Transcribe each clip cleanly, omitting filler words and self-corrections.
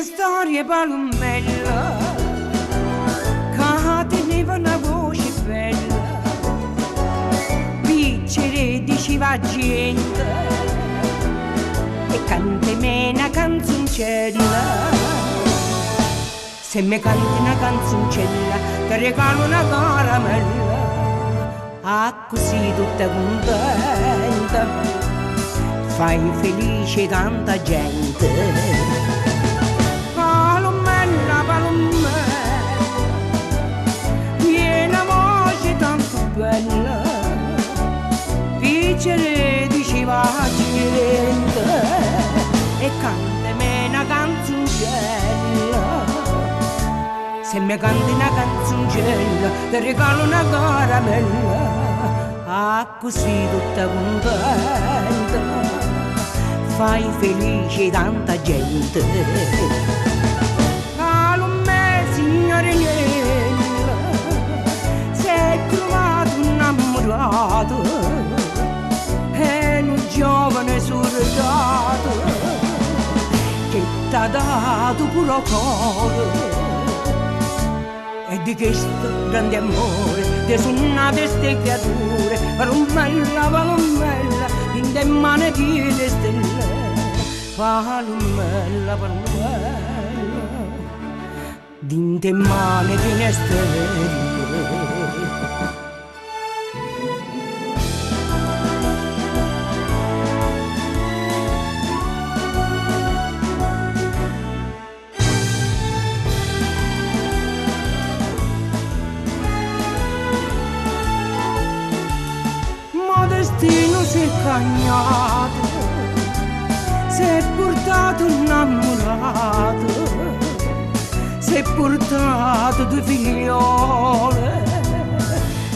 mie storie palumbella, che teneva una voce bella, piccere diceva gente, e cantami una canzoncella. Se mi canti una canzoncella, ti regalo una caramella, ah così tutta contenta, fai felice tanta gente. Palomella, palomella, piena voce tanto bella, piccere diceva gente, e cantami una canzoncella. Se mi canti una canzoncella, ti regalo una caramella, ah così tutta contenta, fai felice tanta gente. Palomè, signorinella, sei trovato innamorato, e un giovane soldato, che t'ha dato puro cuore. E di questo grande amore ti sono nate ste creature, palomella, palomella, in te mani piene stelle, palomella, palomella, in te mani piene stelle. Destino si è cagnato, si è portato innamorato, si è portato due figliole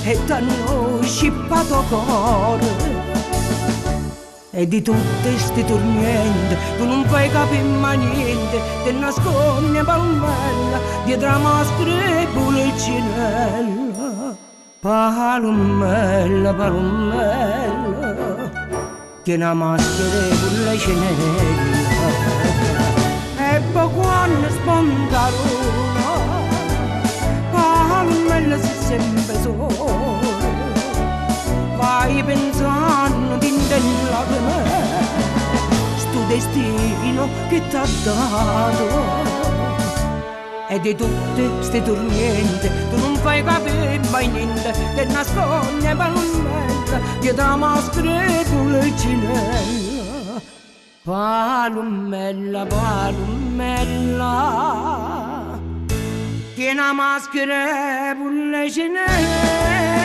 e t'hanno scippato cuore. E di tutte ste tormente tu non fai capire mai niente, ti nascondi palomella dietro la maschera e policinella. Palomella, palomella, che una maschera e policinella, e poi quando sponda l'una, palomella si sempre sola, vai pensando di intendere sto destino che t'ha dato. E di tutte ste tormente tu non fai capire mai niente, ti nascondi palomella dietro la maschera e policinella. Palomella, palomella, che una maschera e policinella.